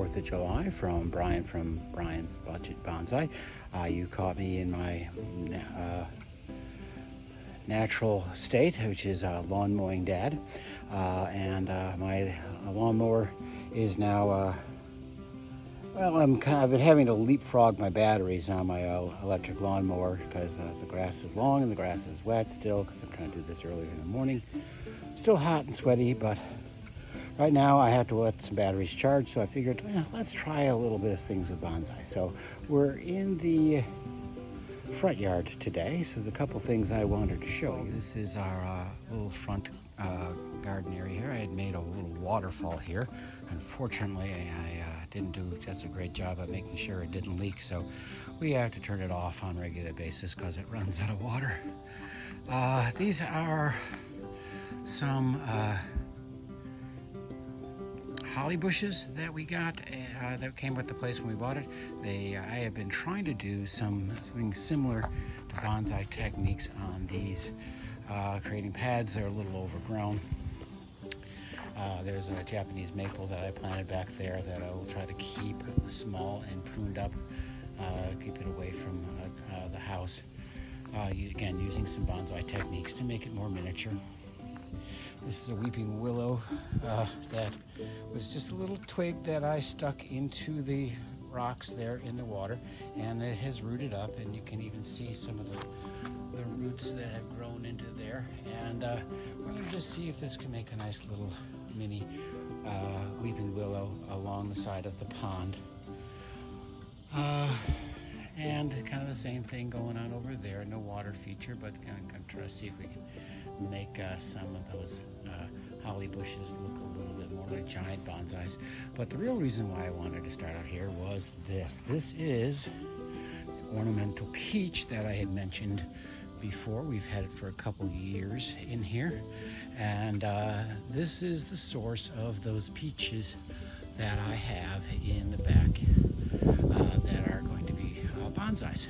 4th of July from Brian from Brian's Budget Bonsai. You caught me in my natural state, which is lawn mowing dad. And my lawnmower is now, I've been having to leapfrog my batteries on my electric lawnmower because the grass is long and the grass is wet still because I'm trying to do this earlier in the morning. Still hot and sweaty, but right now I have to let some batteries charge, so I figured, let's try a little bit of things with bonsai. So we're in the front yard today, so there's a couple things I wanted to show you. This is our little front garden area here. I had made a little waterfall here. Unfortunately, I didn't do just a great job at making sure it didn't leak, so we have to turn it off on a regular basis because it runs out of water. These are some holly bushes that we got that came with the place when we bought it. I have been trying to do something similar to bonsai techniques on these, creating pads. They're a little overgrown. There's a Japanese maple that I planted back there that I will try to keep small and pruned up, keep it away from the house. Again, using some bonsai techniques to make it more miniature. This is a weeping willow that was just a little twig that I stuck into the rocks there in the water, and it has rooted up, and you can even see some of the roots that have grown into there. And we're going to just see if this can make a nice little mini weeping willow along the side of the pond. And kind of the same thing going on over there. No water feature, but kind of try to see if we can make some of those holly bushes look a little bit more like giant bonsais. But the real reason why I wanted to start out here was this. This is the ornamental peach that I had mentioned before. We've had it for a couple years in here, and this is the source of those peaches that I have in the back that are going to be bonsais.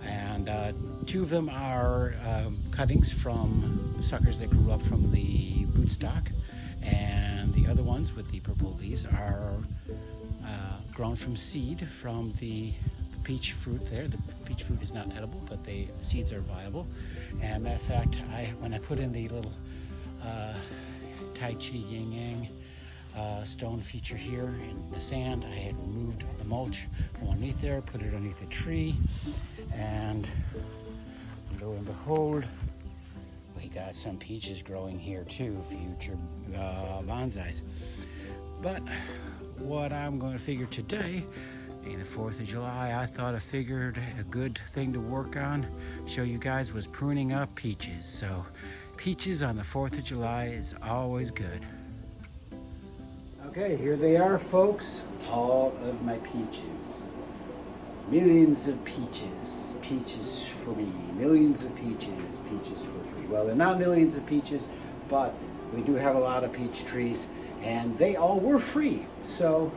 And two of them are cuttings from suckers that grew up from the rootstock, and the other ones with the purple leaves are grown from seed from the peach fruit there. The peach fruit is not edible, but the seeds are viable. And matter of fact, when I put in the little Tai Chi Yin Yang stone feature here in the sand, I had removed the mulch from underneath there, put it underneath the tree, and lo and behold, we got some peaches growing here too, future bonsais. But what I'm going to figure today, being the 4th of July, I thought I figured a good thing to work on, show you guys, was pruning up peaches. So peaches on the 4th of July is always good. Okay, here they are, folks. All of my peaches. Millions of peaches. Peaches for me. Millions of peaches. Peaches for free. Well, they're not millions of peaches, but we do have a lot of peach trees, and they all were free. So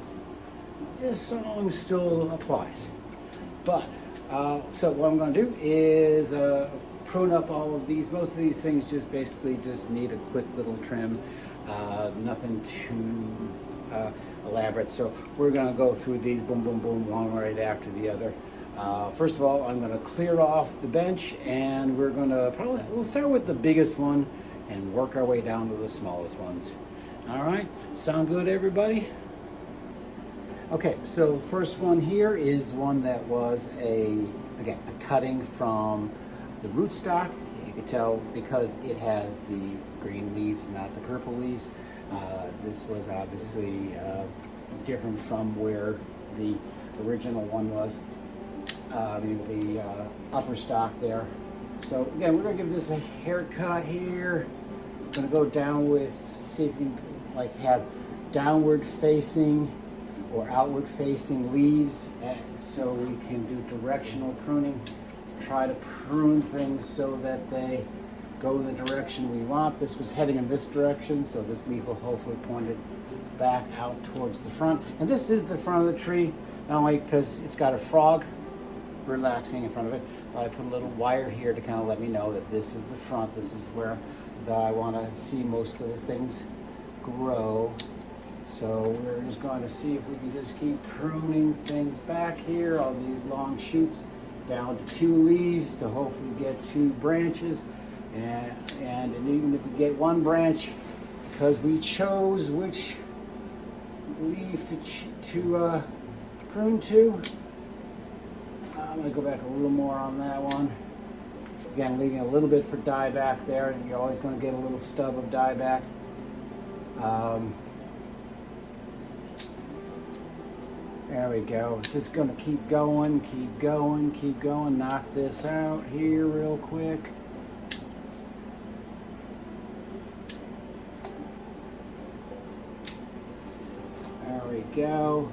this song still applies. But, so what I'm going to do is prune up all of these. Most of these things just basically just need a quick little trim. Nothing too elaborate. So we're going to go through these boom, boom, boom, one right after the other. First of all, I'm going to clear off the bench, and we'll start with the biggest one and work our way down to the smallest ones. All right, sound good, everybody? Okay, so first one here is one that was a cutting from the rootstock. You can tell because it has the green leaves, not the purple leaves. This was obviously different from where the original one was, the upper stock there. So again, we're going to give this a haircut here. I'm going to go down with, see if we can have downward facing or outward facing leaves, so we can do directional pruning. Try to prune things so that they go the direction we want. This was heading in this direction, so this leaf will hopefully point it back out towards the front. And this is the front of the tree, not only because it's got a frog relaxing in front of it, but I put a little wire here to kind of let me know that this is the front. This is where I want to see most of the things grow. So we're just going to see if we can just keep pruning things back here, all these long shoots down to 2 leaves to hopefully get 2 branches. And even if we get 1 branch, because we chose which leaf to prune to, I'm going to go back a little more on that one. Again, leaving a little bit for dieback there. You're always going to get a little stub of dieback. There we go. Just going to keep going, keep going, keep going. Knock this out here real quick. There we go.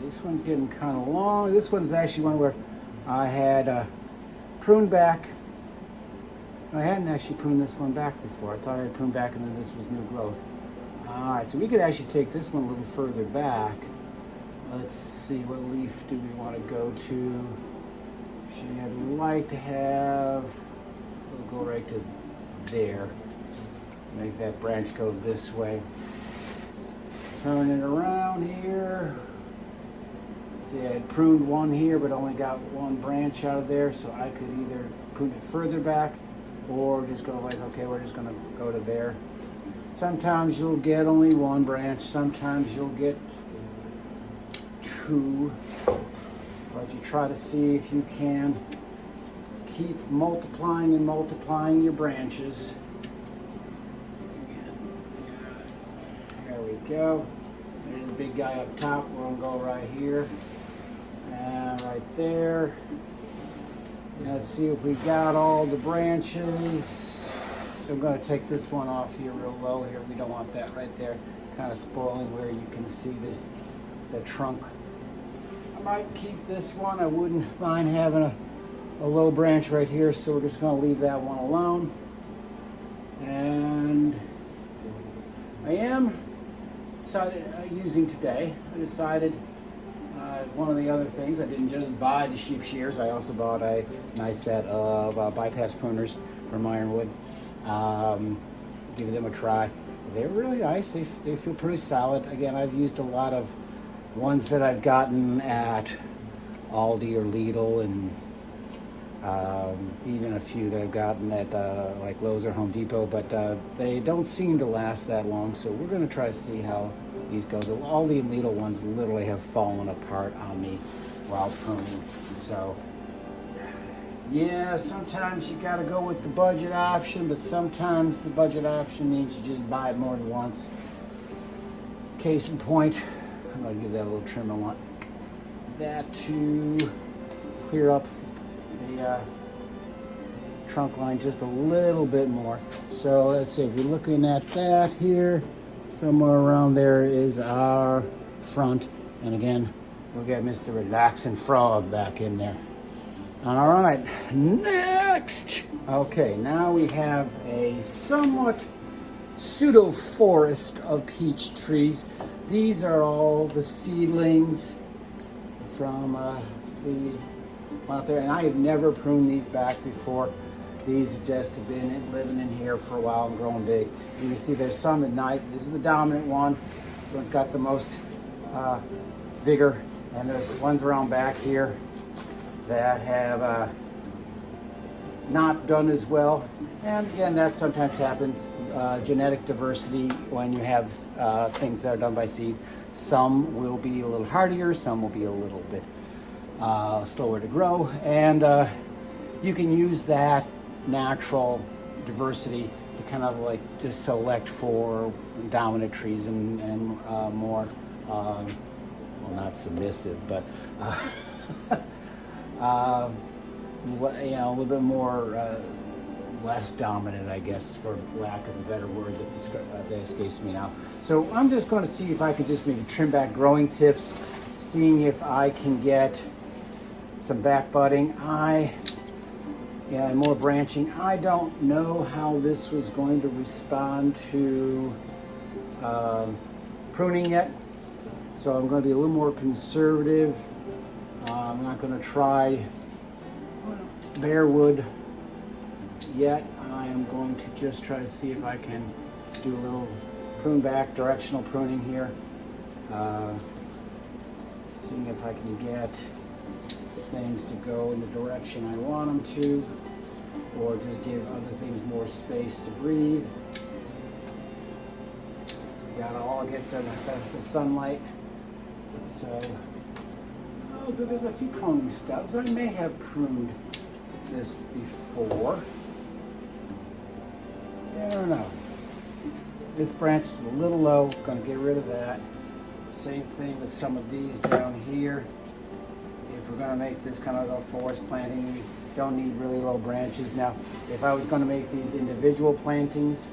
This one's getting kind of long. This one's actually one where I had pruned back. I hadn't actually pruned this one back before. I thought I had pruned back and then this was new growth. All right, so we could actually take this one a little further back. Let's see, what leaf do we want to go to? I'd like to have, we'll go right to there. Make that branch go this way. Turn it around here. See, I had pruned one here, but only got 1 branch out of there, so I could either prune it further back or just go like, okay, we're just gonna go to there. Sometimes you'll get only 1 branch, sometimes you'll get 2, but you try to see if you can keep multiplying and multiplying your branches. There we go. There's the big guy up top. We're gonna go right here. And right there. Let's see if we got all the branches. So I'm going to take this one off here real low here. We don't want that right there. Kind of spoiling where you can see the trunk. I might keep this one. I wouldn't mind having a low branch right here. So we're just going to leave that one alone. And I am using today. I decided one of the other things, I didn't just buy the sheep shears, I also bought a nice set of bypass pruners from Ironwood. Give them a try. They're really nice. They feel pretty solid. Again, I've used a lot of ones that I've gotten at Aldi or Lidl, and even a few that I've gotten at like Lowe's or Home Depot, but they don't seem to last that long. So we're going to try to see how these go. The Aldi and Lidl ones literally have fallen apart on me while pruning. So yeah, sometimes you got to go with the budget option, but sometimes the budget option means you just buy it more than once. Case in point, I'm going to give that a little trim. I want that to clear up the trunk line just a little bit more. So let's see, if you're looking at that here, somewhere around there is our front. And again, we'll get Mr. Relaxing Frog back in there. All right, next. Okay, now we have a somewhat pseudo forest of peach trees. These are all the seedlings from the one out there, and I have never pruned these back before. These just have been living in here for a while and growing big. You can see there's some at night. This is the dominant one. This one's got the most vigor, and there's ones around back here that have not done as well. And again, that sometimes happens. Genetic diversity, when you have things that are done by seed, some will be a little hardier, some will be a little bit slower to grow, and you can use that natural diversity to kind of like just select for dominant trees and more, well, not submissive, but you know, a little bit more less dominant, I guess, for lack of a better word that escapes me now. So I'm just going to see if I can just maybe trim back growing tips, seeing if I can get some back budding. And more branching. I don't know how this was going to respond to pruning yet, so I'm going to be a little more conservative. I'm not going to try. bare wood yet. I am going to just try to see if I can do a little prune back, directional pruning here. Seeing if I can get things to go in the direction I want them to, or just give other things more space to breathe. Gotta all get the sunlight. So there's a few pruning stubs. I may have pruned this before. I don't know. This branch is a little low. Gonna get rid of that. Same thing with some of these down here. If we're gonna make this kind of a forest planting, we don't need really low branches. Now, if I was gonna make these individual plantings,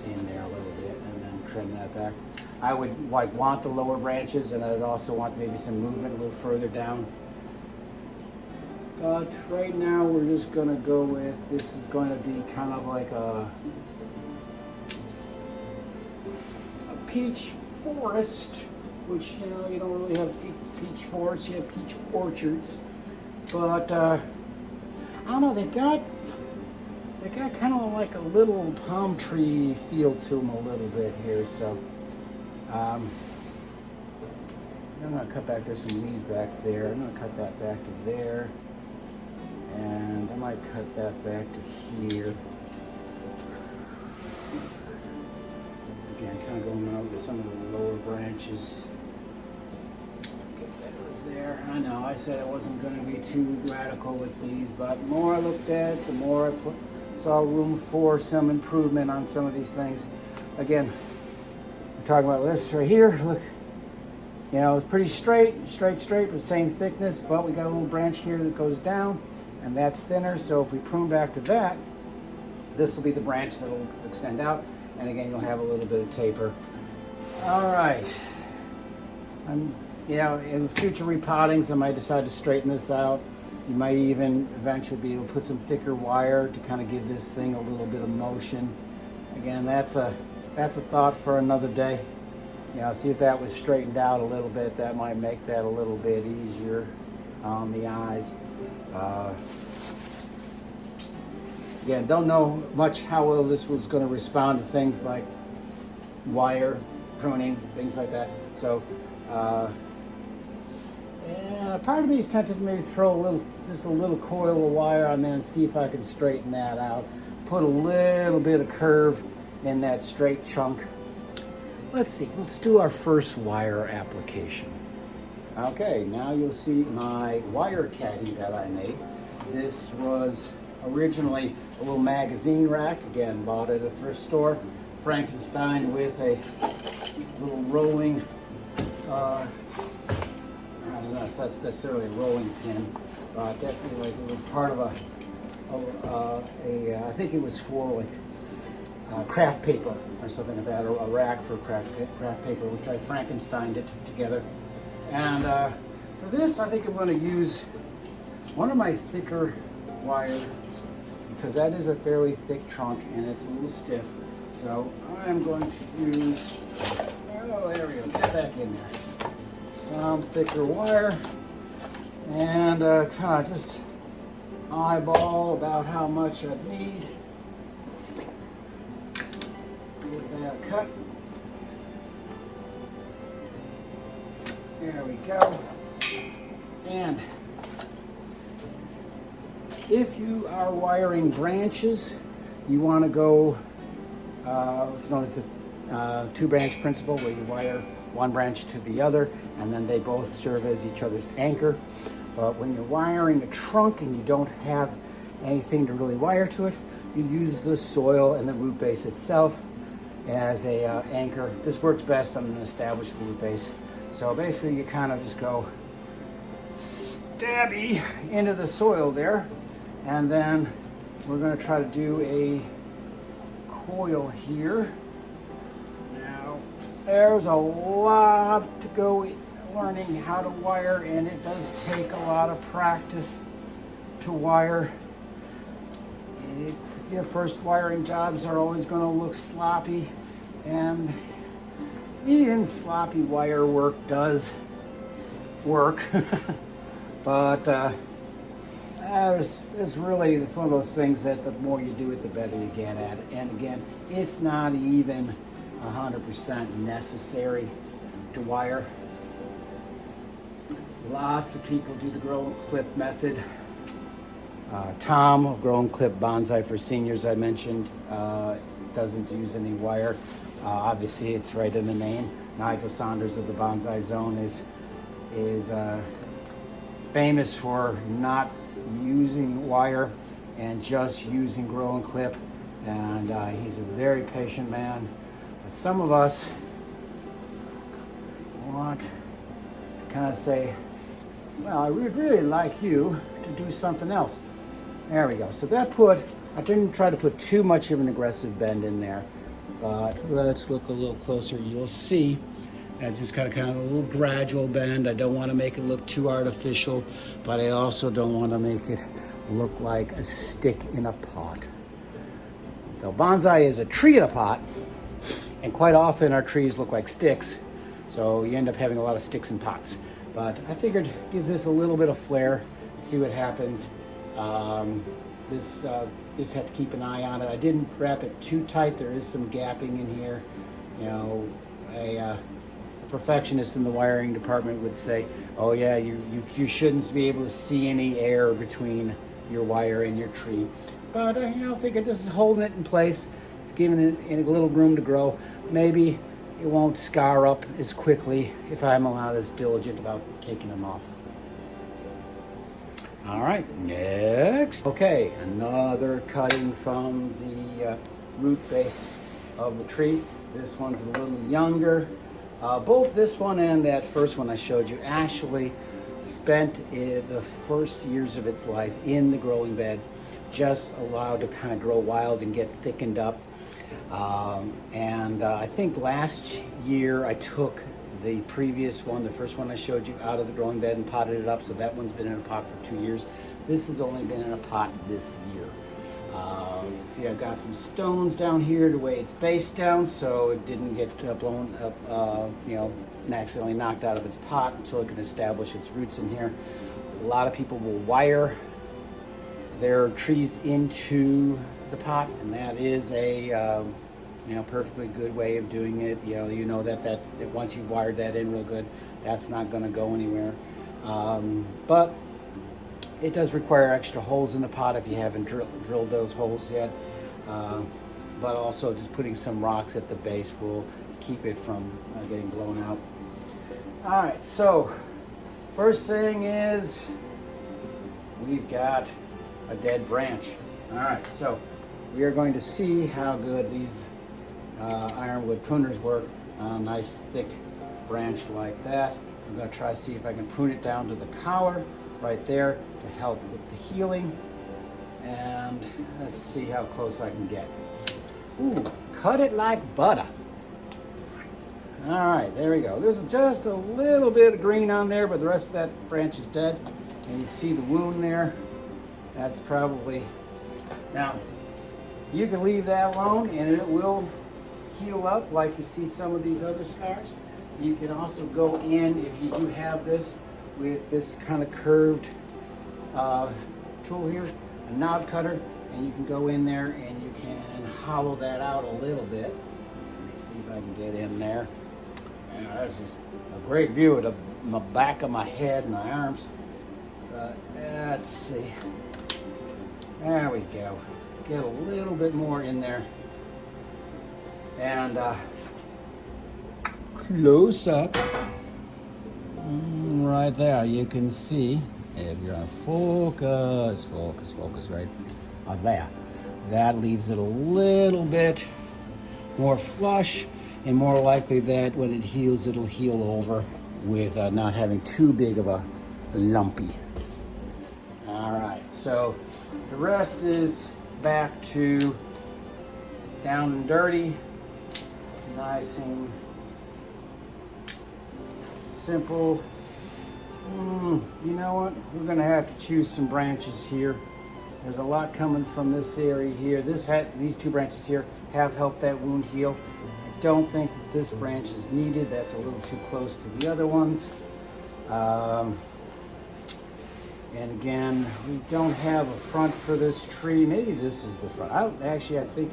in there a little bit and then trim that back, I would want the lower branches, and I'd also want maybe some movement a little further down. But right now we're just gonna go with, this is going to be kind of like a peach forest, which, you know, you don't really have peach forests, you have peach orchards. But I don't know, they got kind of like a little palm tree feel to them a little bit here. So I'm gonna cut back, there's some leaves back there. I'm gonna cut that back to there. And I might cut that back to here. Again, kind of going out with some of the lower branches. Get that was there. I know, I said I wasn't going to be too radical with these, but the more I looked at it, the more I saw room for some improvement on some of these things. Again, we're talking about this right here. Look, you know, it's pretty straight, but same thickness, but we got a little branch here that goes down, and that's thinner. So if we prune back to that, this will be the branch that will extend out. And again, you'll have a little bit of taper. All right. You know, in future repottings, I might decide to straighten this out. You might even eventually be able to put some thicker wire to kind of give this thing a little bit of motion. Again, that's a thought for another day. You know, see if that was straightened out a little bit. That might make that a little bit easier on the eyes. Again, don't know much how well this was going to respond to things like wire, pruning, things like that. So, yeah, part of me is tempted to maybe throw just a little coil of wire on there and see if I can straighten that out. Put a little bit of curve in that straight chunk. Let's see, let's do our first wire application. Okay, now you'll see my wire caddy that I made. This was originally a little magazine rack, again, bought at a thrift store. Frankenstein with a little rolling, I don't know if that's necessarily a rolling pin, but definitely like it was part of I think it was for like craft paper or something like that, or a rack for craft paper, which I Frankensteined it together. And for this, I think I'm going to use one of my thicker wires, because that is a fairly thick trunk and it's a little stiff. So I'm going to use, oh, there we go, get back in there. Some thicker wire, and kind of just eyeball about how much I need. Give that a cut. There we go. And if you are wiring branches, you want to go what's known as the two-branch principle, where you wire one branch to the other, and then they both serve as each other's anchor. But when you're wiring a trunk and you don't have anything to really wire to it, you use the soil and the root base itself as a anchor. This works best on an established root base. So basically you kind of just go stabby into the soil there, and then we're going to try to do a coil here. Now there's a lot to go learning how to wire, and it does take a lot of practice to wire. Your first wiring jobs are always going to look sloppy, and even sloppy wire work does work. But it's one of those things that the more you do it, the better you get at it. And again, it's not even 100% necessary to wire. Lots of people do the grow and clip method. Tom of Grow and Clip Bonsai for Seniors, I mentioned, doesn't use any wire. Obviously, it's right in the name. Nigel Saunders of the Bonsai Zone is famous for not using wire and just using grow and clip, and he's a very patient man. But some of us want to kind of say, well, I would really like you to do something else. There we go. So I didn't try to put too much of an aggressive bend in there, but let's look a little closer. You'll see it's just kind of a little gradual bend. I don't want to make it look too artificial, but I also don't want to make it look like a stick in a pot. So bonsai is a tree in a pot, and quite often our trees look like sticks, so you end up having a lot of sticks in pots. But I figured give this a little bit of flair, see what happens. Just have to keep an eye on it. I didn't wrap it too tight. There is some gapping in here. You know, a perfectionist in the wiring department would say, oh yeah, you shouldn't be able to see any air between your wire and your tree. But I figured this is holding it in place. It's giving it a little room to grow. Maybe it won't scar up as quickly if I'm not as diligent about taking them off. All right, next. Okay, another cutting from the root base of the tree. This one's a little younger. Both this one and that first one I showed you actually spent the first years of its life in the growing bed, just allowed to kind of grow wild and get thickened up. I think last year I took the previous one, the first one I showed you, out of the growing bed and potted it up. So that one's been in a pot for 2 years. This has only been in a pot this year. See, I've got some stones down here to weigh its base down so it didn't get blown up, and accidentally knocked out of its pot until it can establish its roots in here. A lot of people will wire their trees into the pot, and that is a perfectly good way of doing it. You know that once you've wired that in real good, that's not going to go anywhere. But it does require extra holes in the pot if you haven't drilled those holes yet. But also just putting some rocks at the base will keep it from getting blown out. All right, so first thing is we've got a dead branch. All right, so we are going to see how good these ironwood pruners work on a nice thick branch like that. I'm going to try to see if I can prune it down to the collar right there to help with the healing. And let's see how close I can get. Ooh, cut it like butter. All right, there we go. There's just a little bit of green on there, but the rest of that branch is dead. And you see the wound there. That's probably, now you can leave that alone and it will heal up like you see some of these other scars. You can also go in, if you do have this, with this kind of curved tool here, a knob cutter, and you can go in there and you can hollow that out a little bit. Let me see if I can get in there. This is a great view of the back of my head and my arms. But let's see. There we go. Get a little bit more in there. And close up. Right there, you can see, if you're on focus right there. That leaves it a little bit more flush, and more likely that when it heals, it'll heal over with not having too big of a lumpy. All right, so the rest is back to down and dirty, nice and simple. You know what? We're going to have to choose some branches here. There's a lot coming from this area here. These two branches here have helped that wound heal. I don't think that this branch is needed. That's a little too close to the other ones. And again, we don't have a front for this tree. Maybe this is the front. I think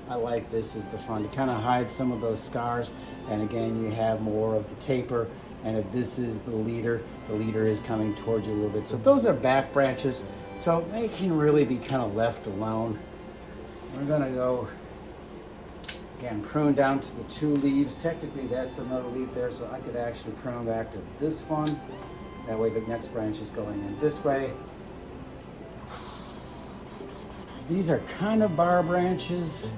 I like this as the front. It kind of hides some of those scars. And again, you have more of the taper. And if this is the leader is coming towards you a little bit. So those are back branches. So they can really be kind of left alone. We're gonna go, again, prune down to the 2 leaves. Technically, that's another leaf there, so I could actually prune back to this one. That way the next branch is going in this way. These are kind of bar branches.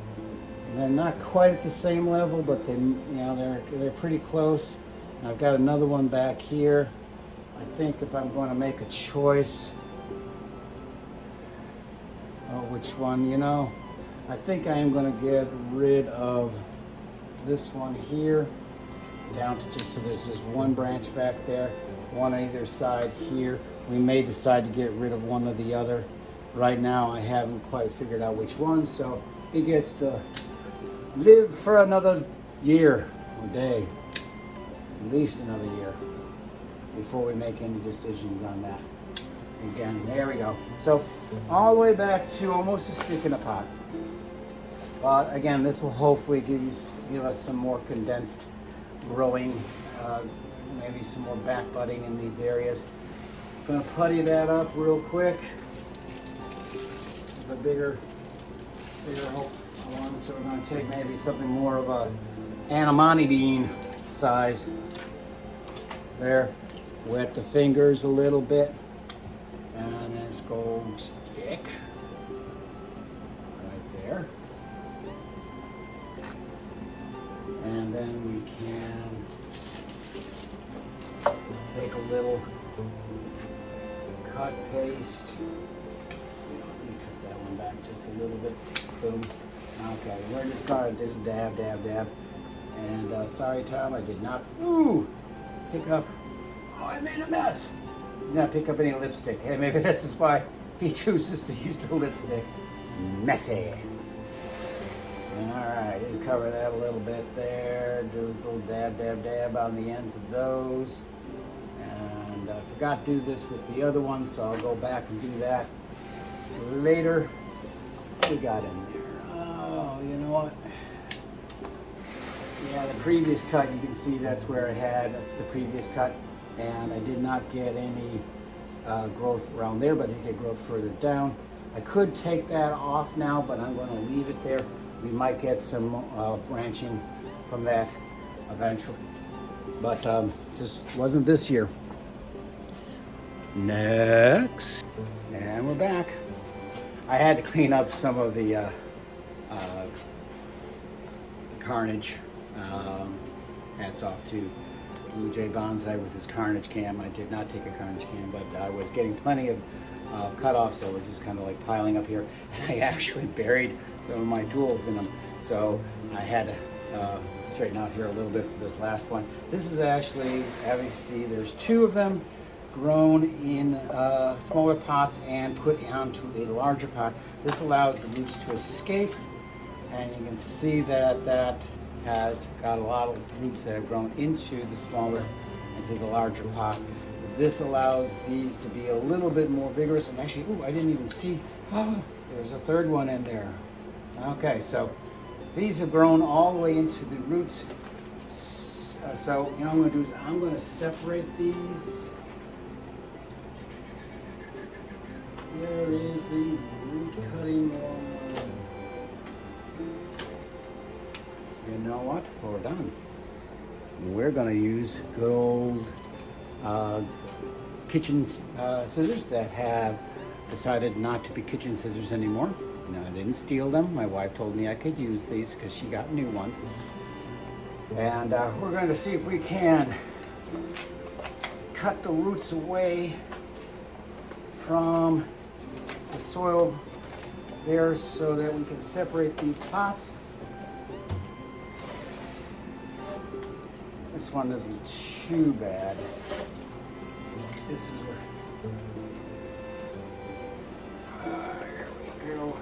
They're not quite at the same level, but they're pretty close. And I've got another one back here. I think if I'm going to make a choice, which one, I think I am going to get rid of this one here, down to just so there's just one branch back there, one on either side here. We may decide to get rid of one or the other. Right now I haven't quite figured out which one, so it gets to live for another year or day, at least another year, before we make any decisions on that. Again, there we go. So all the way back to almost a stick in a pot. But again, this will hopefully give us some more condensed growing, maybe some more back budding in these areas. I'm gonna putty that up real quick. It's a bigger one, so we're gonna take maybe something more of a anemone bean size. There, wet the fingers a little bit, and let's go stick right there. And then we can take a little cut paste. Let me cut that one back just a little bit. Boom. Okay, we're just gonna just dab, dab, dab. And sorry, Tom, I did not pick up. Oh, I made a mess. Did not pick up any lipstick. Hey, maybe this is why he chooses to use the lipstick. Messy. All right, just cover that a little bit there. Just a little dab, dab, dab on the ends of those. And I forgot to do this with the other one, so I'll go back and do that later. What we got in there? Oh, you know what? Yeah, the previous cut, you can see that's where I had the previous cut, and I did not get any growth around there, but I did get growth further down. I could take that off now, but I'm going to leave it there. We might get some branching from that eventually, but just wasn't this year. Next, and we're back. I had to clean up some of the carnage. Hats off to Blue Jay Bonsai with his carnage cam. I did not take a carnage cam, but I was getting plenty of cut-offs that were just kind of like piling up here. And I actually buried some of my tools in them. So I had to straighten out here a little bit for this last one. This is actually, as you see, there's 2 of them grown in smaller pots and put onto a larger pot. This allows the roots to escape, and you can see that that has got a lot of roots that have grown into the smaller, into the larger pot. This allows these to be a little bit more vigorous, and actually, I didn't even see, there's a third one in there. Okay, so these have grown all the way into the roots. So, what I'm going to do is I'm going to separate these. Where is the root cutting one? You know what? We're done. We're going to use good old kitchen scissors that have decided not to be kitchen scissors anymore. No, I didn't steal them. My wife told me I could use these because she got new ones. And we're going to see if we can cut the roots away from the soil there so that we can separate these pots. This one isn't too bad. This is where here we go.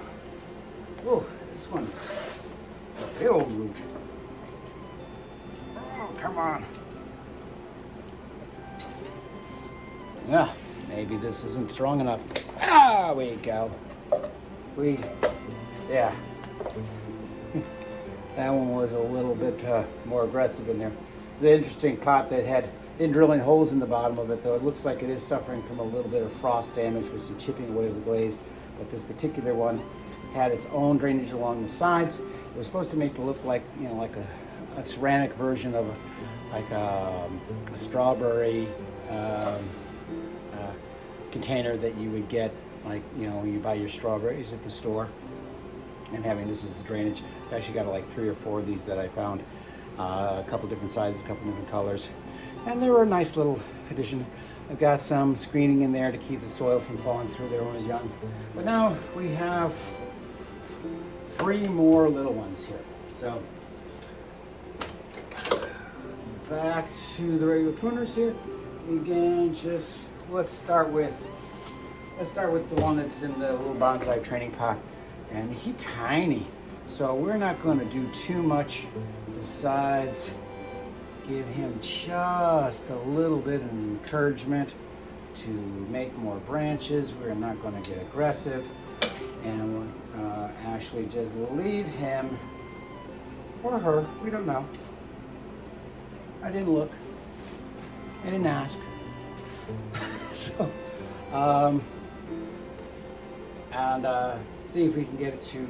Whoa, this one's a big old root. Oh, come on. Yeah, maybe this isn't strong enough. Ah, we go. Yeah. That one was a little bit more aggressive in there. It's an interesting pot that didn't drill any holes in the bottom of it, though. It looks like it is suffering from a little bit of frost damage with some chipping away of the glaze. But this particular one had its own drainage along the sides. It was supposed to make it look like, like a ceramic version of a strawberry container that you would get, like, you buy your strawberries at the store. And having this as the drainage. I actually got like 3 or 4 of these that I found. A couple different sizes, a couple different colors. And they were a nice little addition. I've got some screening in there to keep the soil from falling through there when it was young. But now we have 3 more little ones here. So back to the regular pruners here. Again, let's start with the one that's in the little bonsai training pot. And he's tiny, so we're not going to do too much besides give him just a little bit of encouragement to make more branches. We're not going to get aggressive, and we'll actually just leave him, or her, we don't know. I didn't look, I didn't ask. So, see if we can get it to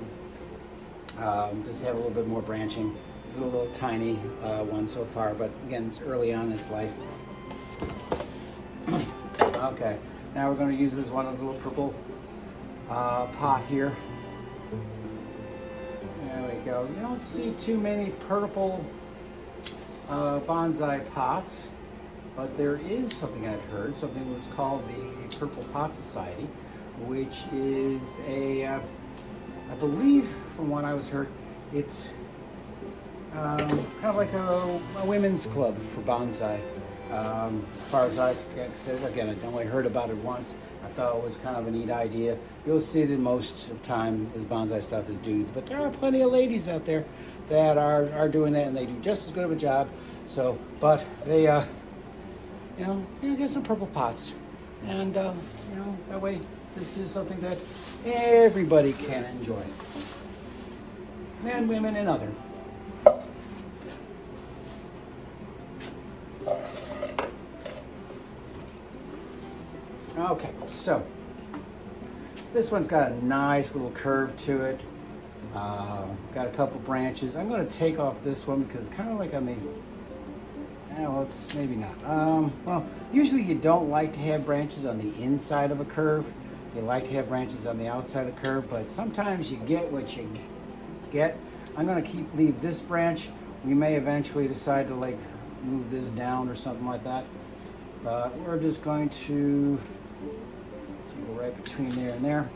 just have a little bit more branching. It's a little tiny one so far, but again, it's early on in its life. Okay, now we're going to use this one of the little purple pot here. There we go. You don't see too many purple bonsai pots, but there is something I've heard, something that's called the Purple Pot Society, which is I believe from what I was heard, it's kind of like a women's club for bonsai. As far as I said, again, I only heard about it once. I thought it was kind of a neat idea. You'll see that most of the time this bonsai stuff is dudes, but there are plenty of ladies out there that are doing that, and they do just as good of a job. So, but they, get some purple pots, and that way this is something that everybody can enjoy, men, women, and other. Okay, so this one's got a nice little curve to it. Got a couple branches. I'm going to take off this one because it's kind of like on the, well, it's maybe not. Well, usually you don't like to have branches on the inside of a curve. You like to have branches on the outside of the curve, but sometimes you get what you get. I'm going to leave this branch. We may eventually decide to like move this down or something like that. But we're just going to go right between there and there.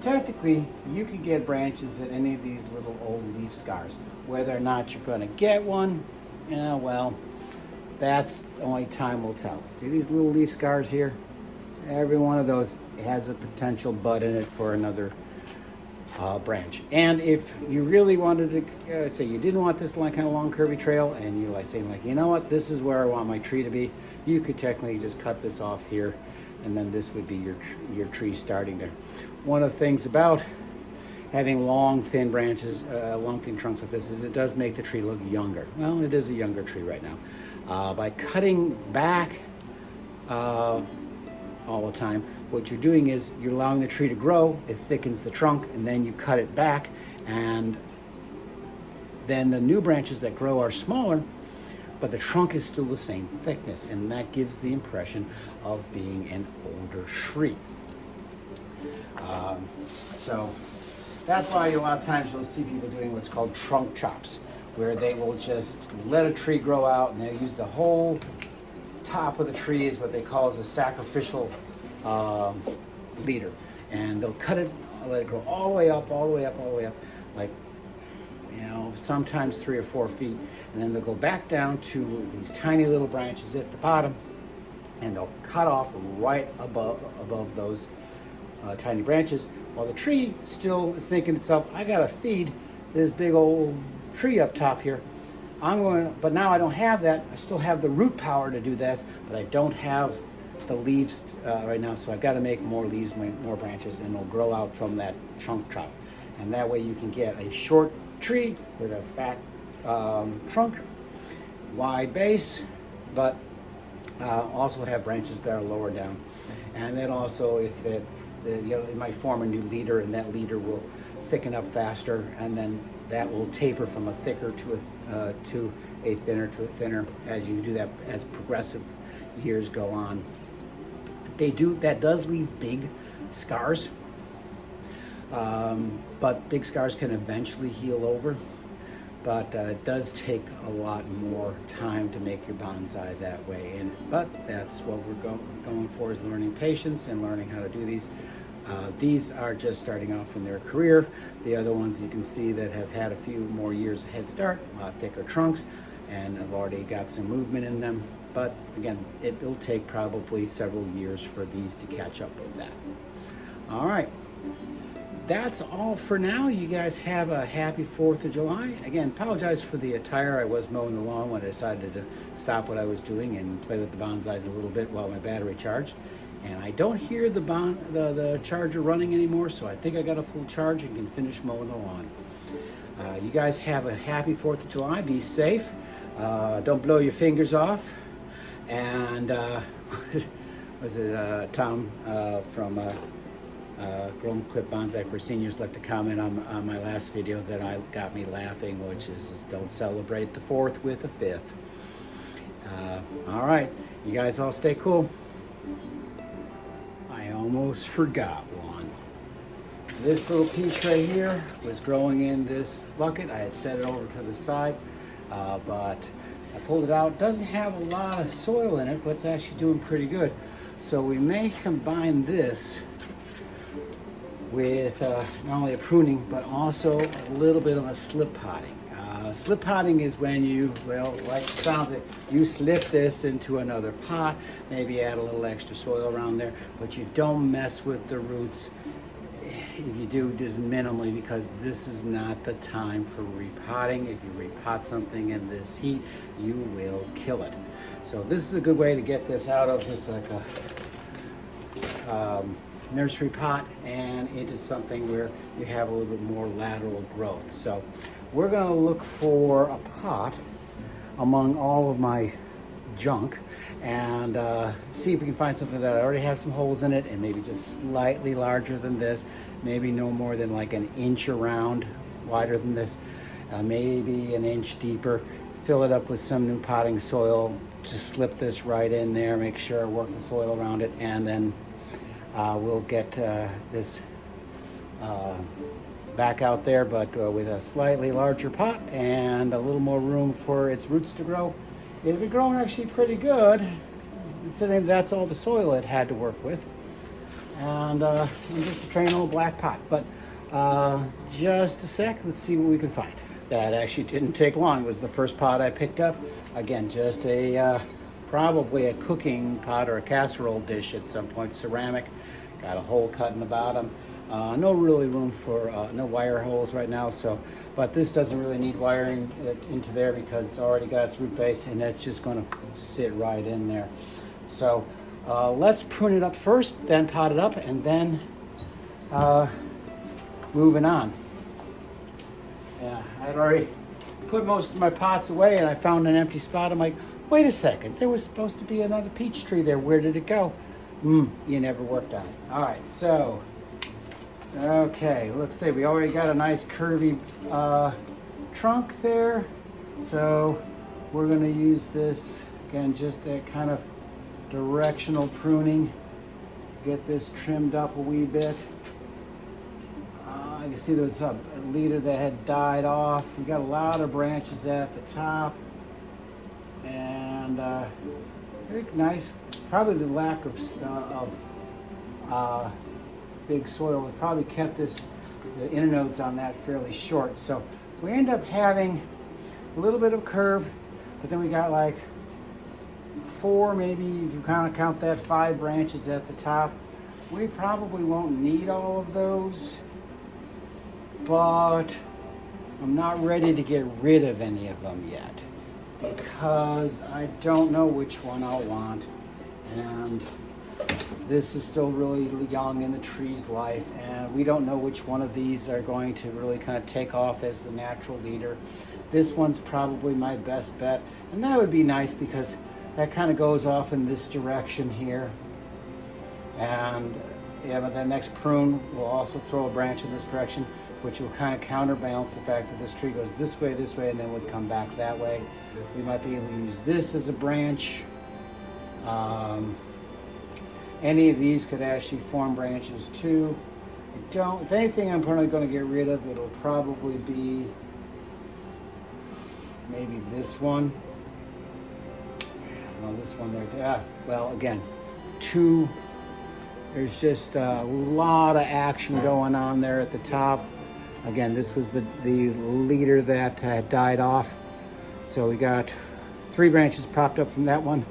Technically, you could get branches at any of these little old leaf scars. Whether or not you're going to get one, well, that's only time will tell. See these little leaf scars here? Every one of those has a potential bud in it for another branch. And if you really wanted to, say you didn't want this kind of long curvy trail, and you're like saying like, you know what, this is where I want my tree to be, you could technically just cut this off here, and then this would be your tree starting there. One of the things about having long thin branches, long thin trunks like this, is it does make the tree look younger. Well, it is a younger tree right now. By cutting back all the time, what you're doing is you're allowing the tree to grow, it thickens the trunk, and then you cut it back, and then the new branches that grow are smaller, but the trunk is still the same thickness, and that gives the impression of being an older tree. So that's why a lot of times you'll see people doing what's called trunk chops, where they will just let a tree grow out, and they'll use the whole top of the tree is what they call as a sacrificial leader, and they'll cut it, let it grow all the way up, all the way up, all the way up, like sometimes 3 or 4 feet, and then they'll go back down to these tiny little branches at the bottom, and they'll cut off right above those tiny branches, while the tree still is thinking to itself, I gotta feed this big old tree up top here. But now I don't have that. I still have the root power to do that, but I don't have the leaves right now, so I've got to make more leaves, more branches, and it'll grow out from that trunk top. And that way you can get a short tree with a fat trunk, wide base, but also have branches that are lower down. And then also, if it might form a new leader, and that leader will thicken up faster, and then that will taper from a thicker to a thinner as you do that, as progressive years go on. That does leave big scars, but big scars can eventually heal over. But it does take a lot more time to make your bonsai that way. But that's what we're going for, is learning patience and learning how to do these. These are just starting off in their career. The other ones you can see that have had a few more years head start, thicker trunks, and have already got some movement in them. But again, it'll take probably several years for these to catch up with that. All right. That's all for now. You guys have a happy 4th of July. Again, apologize for the attire. I was mowing the lawn when I decided to stop what I was doing and play with the bonsais a little bit while my battery charged. And I don't hear the charger running anymore, so I think I got a full charge and can finish mowing the lawn. You guys have a happy 4th of July. Be safe. Don't blow your fingers off. And was it Tom from Grown Clip Bonsai for Seniors left a comment on my last video that got me laughing, which is don't celebrate the 4th with a 5th. All right, you guys all stay cool. I almost forgot one. This little peach right here was growing in this bucket. I had set it over to the side, but I pulled it out. It doesn't have a lot of soil in it, but it's actually doing pretty good. So we may combine this with not only a pruning, but also a little bit of a slip potting. Slip potting is when you, like it sounds like, you slip this into another pot, maybe add a little extra soil around there, but you don't mess with the roots. If you do, just minimally, because this is not the time for repotting. If you repot something in this heat, you will kill it. So this is a good way to get this out of just like a nursery pot and into something where you have a little bit more lateral growth. So we're going to look for a pot among all of my junk and see if we can find something that already has some holes in it and maybe just slightly larger than this, maybe no more than like an inch around, wider than this, maybe an inch deeper. Fill it up with some new potting soil, just slip this right in there, make sure I work the soil around it, and then we'll get this back out there, but with a slightly larger pot and a little more room for its roots to grow. It's been growing actually pretty good, considering that's all the soil it had to work with. And just a plain old black pot. But just a sec, let's see what we can find. That actually didn't take long. It was the first pot I picked up. Again, just a probably a cooking pot or a casserole dish at some point, ceramic. Got a hole cut in the bottom. No really room for, no wire holes right now, so, but this doesn't really need wiring into there because it's already got its root base and that's just gonna sit right in there. So let's prune it up first, then pot it up, and then moving on. Yeah, I'd already put most of my pots away and I found an empty spot. I'm like, wait a second, there was supposed to be another peach tree there. Where did it go? You never worked on it. All right, so, okay, let's see, we already got a nice curvy trunk there. So we're gonna use this, again, just that kind of directional pruning. Get this trimmed up a wee bit. You can see there's a leader that had died off. We got a lot of branches at the top. And very nice. Probably the lack of big soil has probably kept the internodes on that fairly short. So we end up having a little bit of curve, but then we got like 4, maybe if you kind of count that, 5 branches at the top. We probably won't need all of those, but I'm not ready to get rid of any of them yet because I don't know which one I'll want. And This is still really young in the tree's life, and we don't know which one of these are going to really kind of take off as the natural leader. This one's probably my best bet, and that would be nice because that kind of goes off in this direction here. And yeah, but that next prune will also throw a branch in this direction, which will kind of counterbalance the fact that this tree goes this way, and then would come back that way. We might be able to use this as a branch. Any of these could actually form branches too. If anything I'm probably going to get rid of, it'll probably be maybe this one. Well, this one there. Well, again, there's just a lot of action going on there at the top. Again, this was the leader that had died off. So we got 3 branches popped up from that one,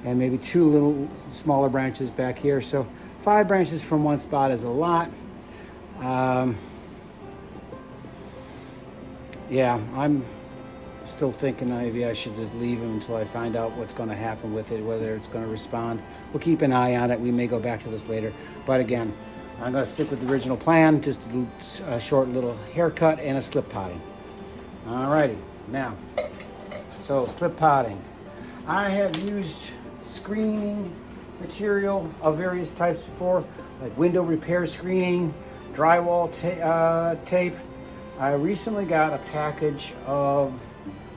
and maybe 2 little smaller branches back here. So 5 branches from one spot is a lot. Yeah, I'm still thinking maybe I should just leave him until I find out what's going to happen with it, whether it's going to respond. We'll keep an eye on it. We may go back to this later. But again, I'm going to stick with the original plan, just a short little haircut and a slip potting. Alrighty, now, so slip potting. I have used screening material of various types before, like window repair screening, drywall tape. I recently got a package of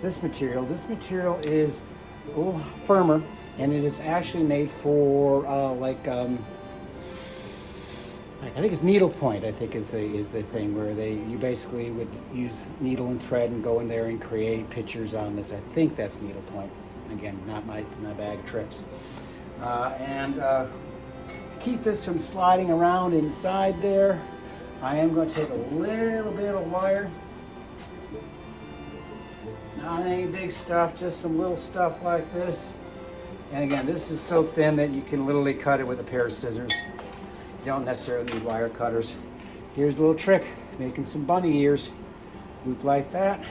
this material. This material is a little firmer, and it is actually made for I think it's needlepoint. I think is the thing where you basically would use needle and thread and go in there and create pictures on this. I think that's needlepoint. Again, not my bag of tricks. And keep this from sliding around inside there, I am going to take a little bit of wire. Not any big stuff, just some little stuff like this. And again, this is so thin that you can literally cut it with a pair of scissors. You don't necessarily need wire cutters. Here's a little trick, making some bunny ears. Loop like that,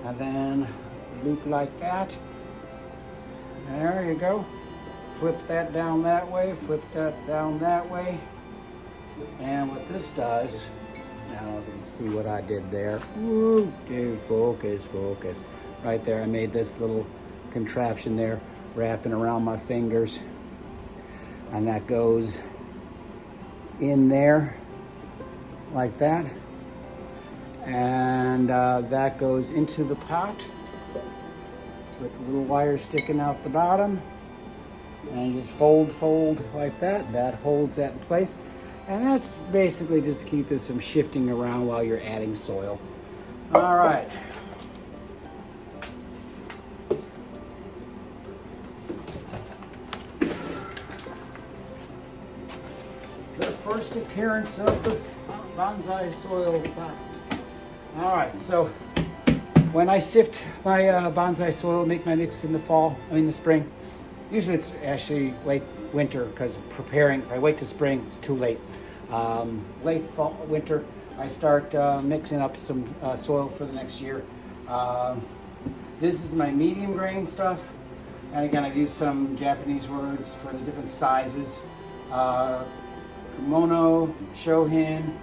and then loop like that. There you go. Flip that down that way, flip that down that way. And what this does, now you can see what I did there. Woo, dude, focus. Right there, I made this little contraption there, wrapping around my fingers. And that goes in there, like that. And that goes into the pot with the little wire sticking out the bottom. And you just fold like that. That holds that in place. And that's basically just to keep this from shifting around while you're adding soil. All right. The first appearance of this bonsai soil pot. All right, so when I sift my bonsai soil, make my mix in the spring. Usually it's actually late winter because preparing. If I wait to spring, it's too late. Late fall, winter, I start mixing up some soil for the next year. This is my medium grain stuff. And again, I've used some Japanese words for the different sizes. Kimono, Shohin,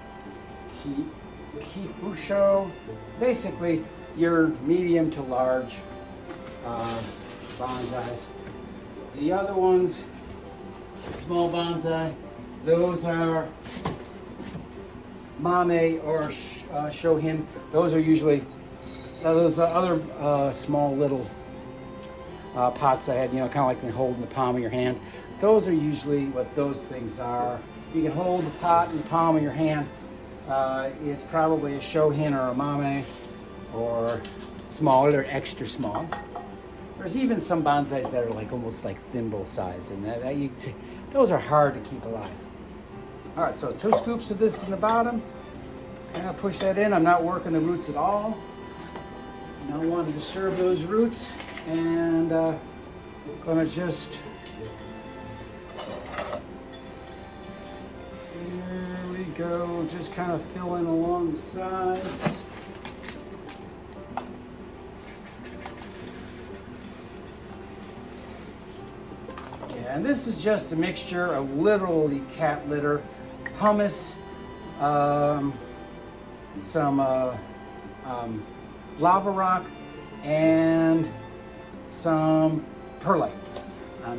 Kifusho. Basically, your medium to large bonsais. The other ones, small bonsai, those are mame or shohin. Those are usually those other small little pots I had, kind of like they hold in the palm of your hand. Those are usually what those things are. You can hold the pot in the palm of your hand. It's probably a shohin or a mame, or smaller, or extra small. There's even some bonsais that are like almost like thimble size, and those are hard to keep alive. All right, so 2 scoops of this in the bottom. Kind of push that in. I'm not working the roots at all. I don't want to disturb those roots, and gonna just. There we go. Just kind of filling along the sides. And this is just a mixture of literally cat litter, pumice, some lava rock, and some perlite.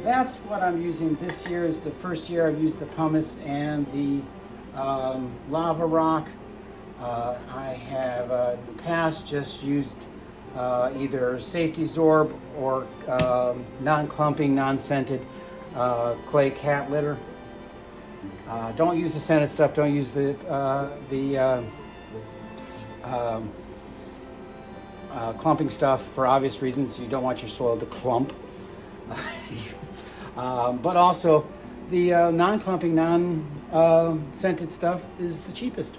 That's what I'm using this year. Is the first year I've used the pumice and the lava rock. I have in the past just used either safety zorb or non-clumping, non-scented clay cat litter. Don't use the scented stuff. Don't use the clumping stuff for obvious reasons. You don't want your soil to clump. But also, the non-clumping, non-scented stuff is the cheapest.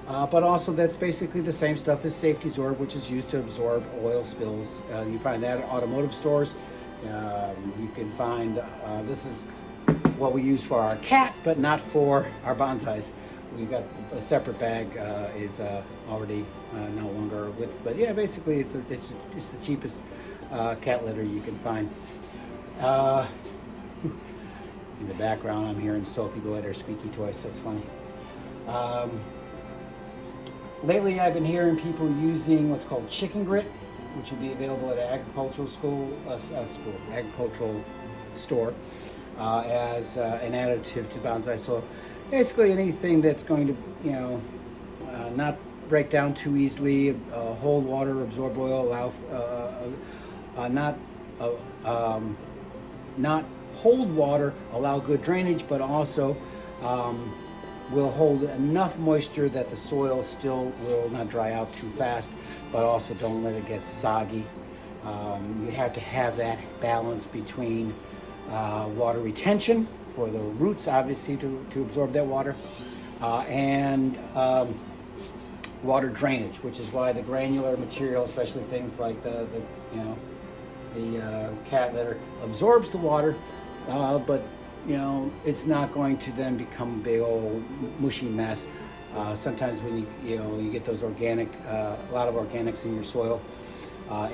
But also, that's basically the same stuff as safety zorb, which is used to absorb oil spills. You find that at automotive stores. You can find, this is what we use for our cat, but not for our bonsais. We've got a separate bag, is already no longer with, but yeah, basically it's the cheapest cat litter you can find. In the background, I'm hearing Sophie go at her squeaky toys. That's funny. Lately, I've been hearing people using what's called chicken grit, which will be available at an agricultural agricultural store, as an additive to bonsai soil. Basically, anything that's going to, not break down too easily, hold water, absorb oil, not hold water, allow good drainage, but also will hold enough moisture that the soil still will not dry out too fast, but also don't let it get soggy. You have to have that balance between water retention for the roots, obviously, to absorb that water, and water drainage, which is why the granular material, especially things like the cat litter, absorbs the water, but it's not going to then become a big old mushy mess. Sometimes when you get those organic, a lot of organics in your soil,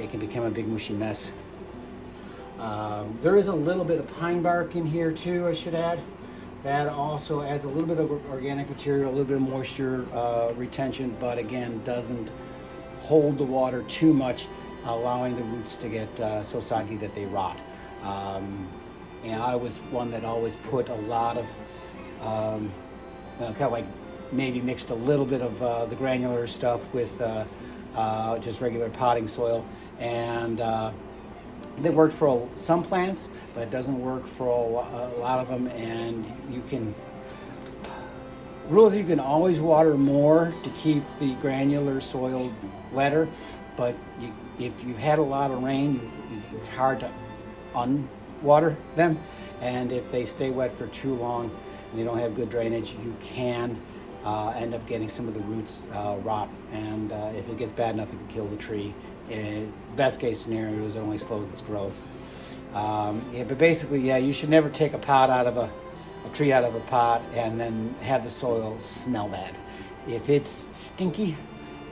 it can become a big mushy mess. There is a little bit of pine bark in here too, I should add. That also adds a little bit of organic material, a little bit of moisture retention, but again, doesn't hold the water too much, allowing the roots to get so soggy that they rot. And I was one that always put a lot of, kind of like maybe mixed a little bit of the granular stuff with just regular potting soil, and that worked for some plants, but it doesn't work for a lot of them. And you can always water more to keep the granular soil wetter, but if you've had a lot of rain, it's hard to unwater them, and if they stay wet for too long and they don't have good drainage, you can end up getting some of the roots rot, and if it gets bad enough, it can kill the tree. Best case scenario is it only slows its growth. But basically, you should never take a pot out of a tree out of a pot and then have the soil smell bad. If it's stinky,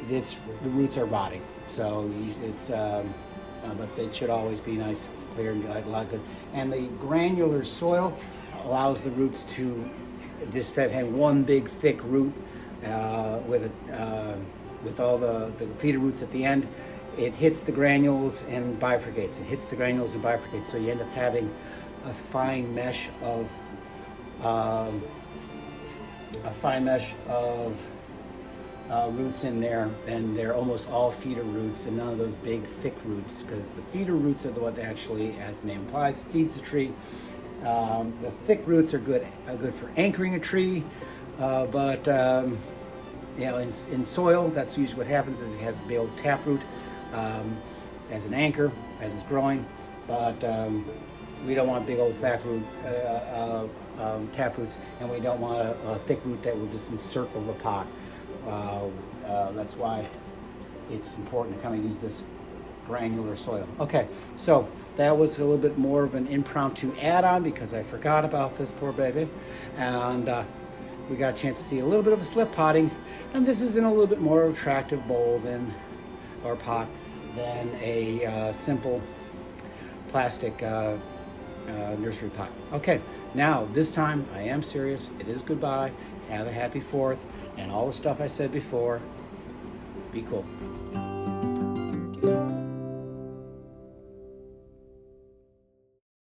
the roots are rotting. So it's, but it should always be nice, clear, and a lot good. And the granular soil allows the roots to just have one big thick root with all the feeder roots at the end. It hits the granules and bifurcates. So you end up having a fine mesh of roots in there, and they're almost all feeder roots and none of those big thick roots, because the feeder roots are the one that actually, as the name implies, feeds the tree. The thick roots are good for anchoring a tree, but in soil, that's usually what happens, is it has a big old taproot as an anchor as it's growing, but we don't want big old taproots, and we don't want a thick root that will just encircle the pot. That's why it's important to kind of use this granular soil. Okay, so that was a little bit more of an impromptu add-on because I forgot about this poor baby, and we got a chance to see a little bit of a slip potting, and this is in a little bit more attractive bowl pot than a simple plastic nursery pot. Okay, now this time I am serious. It is goodbye. Have a happy 4th, and all the stuff I said before. Be cool.